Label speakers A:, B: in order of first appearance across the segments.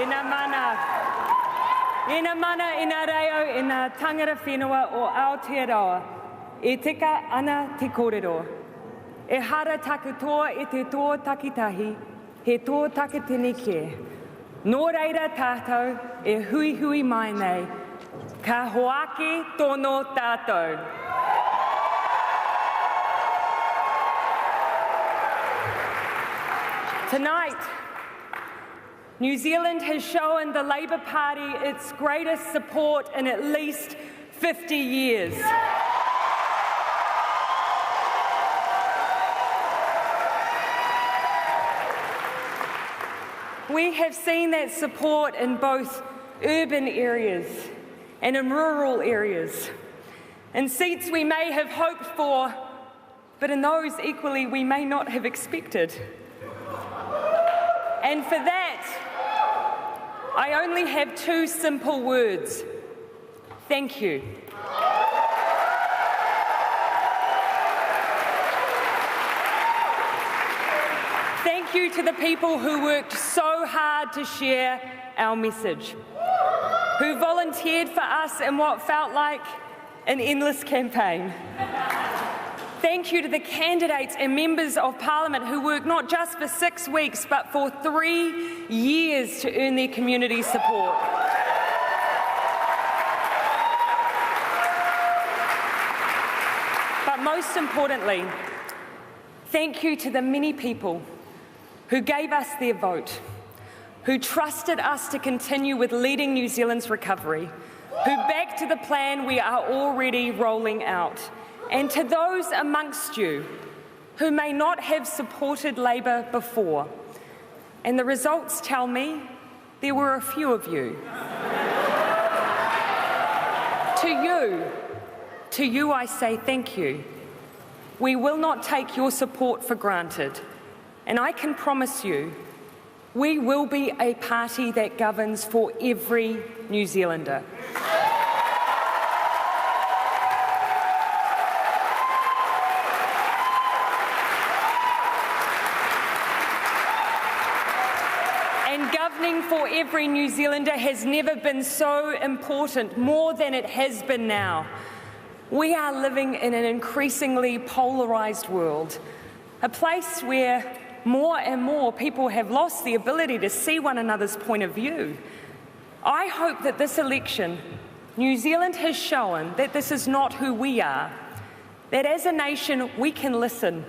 A: Ina mana. Ina mana ina reo ina tangata whenua o Aotearoa. E tika ana te kōrero. E hara takutoa e te tō takitahi, he tō takitini ke. Nō reira tātou e hui hui mai nei. Ka hoaki tōno tātou. Tonight, New Zealand has shown the Labour Party its greatest support in at least 50 years. We have seen that support in both urban areas and in rural areas, in seats we may have hoped for, but in those equally we may not have expected. And for that, I only have two simple words: thank you. Thank you to the people who worked so hard to share our message, who volunteered for us in what felt like an endless campaign. Thank you to the candidates and members of Parliament who worked not just for 6 weeks but for 3 years to earn their community support. But most importantly, thank you to the many people who gave us their vote, who trusted us to continue with leading New Zealand's recovery, who backed the plan we are already rolling out. And to those amongst you who may not have supported Labour before, and the results tell me there were a few of you. To you I say thank you. We will not take your support for granted, and I can promise you we will be a party that governs for every New Zealander. Governing for every New Zealander has never been so important, more than it has been now. We are living in an increasingly polarised world, a place where more and more people have lost the ability to see one another's point of view. I hope that this election, New Zealand has shown that this is not who we are, that as a nation we can listen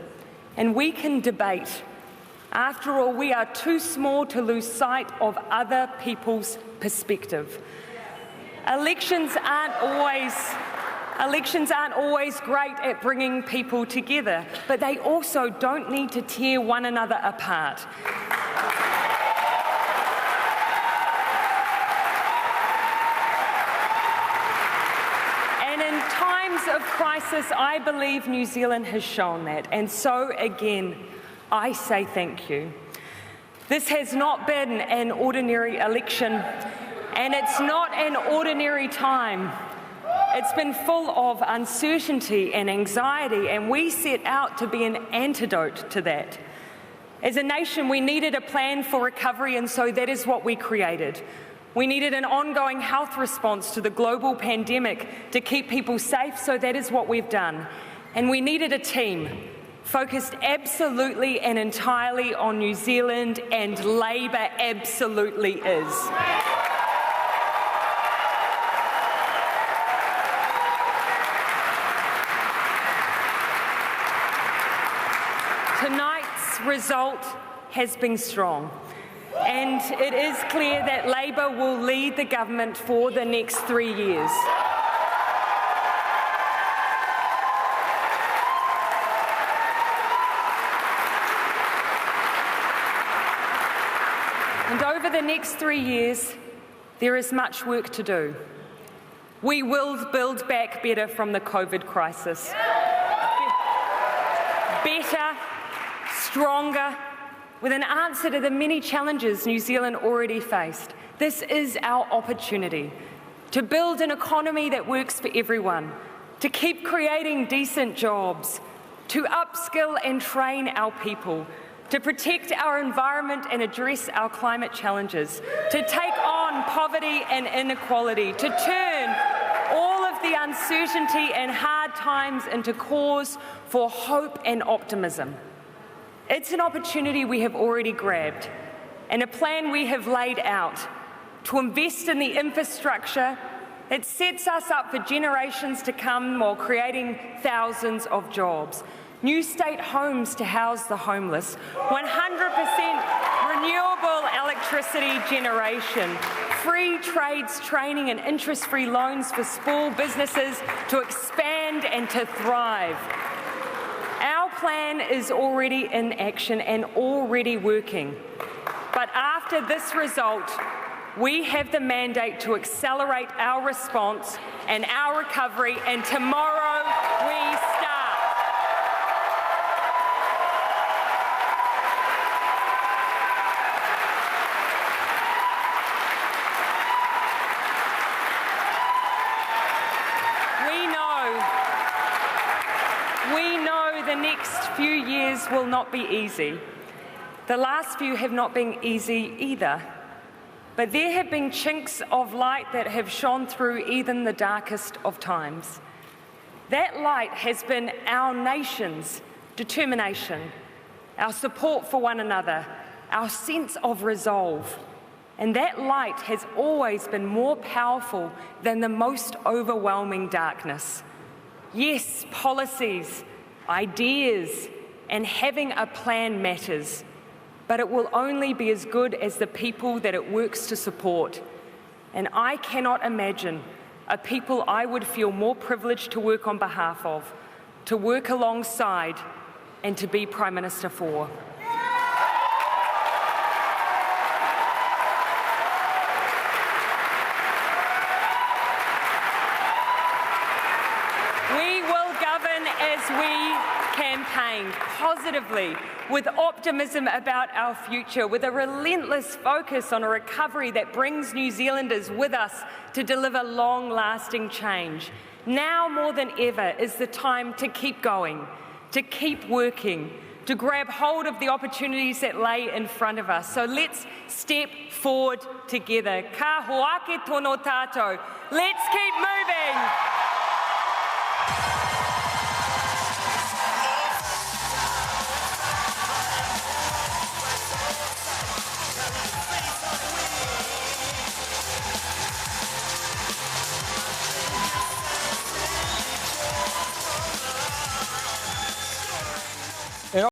A: and we can debate. After all, we are too small to lose sight of other people's perspective. Elections aren't always great at bringing people together, but they also don't need to tear one another apart. And in times of crisis, I believe New Zealand has shown that, and so again, I say thank you. This has not been an ordinary election, and it's not an ordinary time. It's been full of uncertainty and anxiety, and we set out to be an antidote to that. As a nation, we needed a plan for recovery, and so that is what we created. We needed an ongoing health response to the global pandemic to keep people safe, so that is what we've done. And we needed a team focused absolutely and entirely on New Zealand, and Labour absolutely is. Tonight's result has been strong, and it is clear that Labour will lead the government for the next 3 years. And over the next 3 years, there is much work to do. We will build back better from the COVID crisis. Better, stronger, with an answer to the many challenges New Zealand already faced. This is our opportunity to build an economy that works for everyone, to keep creating decent jobs, to upskill and train our people, to protect our environment and address our climate challenges, to take on poverty and inequality, to turn all of the uncertainty and hard times into cause for hope and optimism. It's an opportunity we have already grabbed and a plan we have laid out to invest in the infrastructure that sets us up for generations to come while creating thousands of jobs. New state homes to house the homeless, 100% renewable electricity generation, free trades training and interest-free loans for small businesses to expand and to thrive. Our plan is already in action and already working. But after this result, we have the mandate to accelerate our response and our recovery, and tomorrow we start. We know the next few years will not be easy. The last few have not been easy either. But there have been chinks of light that have shone through even the darkest of times. That light has been our nation's determination, our support for one another, our sense of resolve. And that light has always been more powerful than the most overwhelming darkness. Yes, policies, ideas, and having a plan matters. But it will only be as good as the people that it works to support. And I cannot imagine a people I would feel more privileged to work on behalf of, to work alongside, and to be Prime Minister for. We will govern as we campaign positively, with optimism about our future, with a relentless focus on a recovery that brings New Zealanders with us to deliver long-lasting change. Now more than ever is the time to keep going, to keep working, to grab hold of the opportunities that lay in front of us. So let's step forward together. Ka hoake tono tātou. Let's keep moving.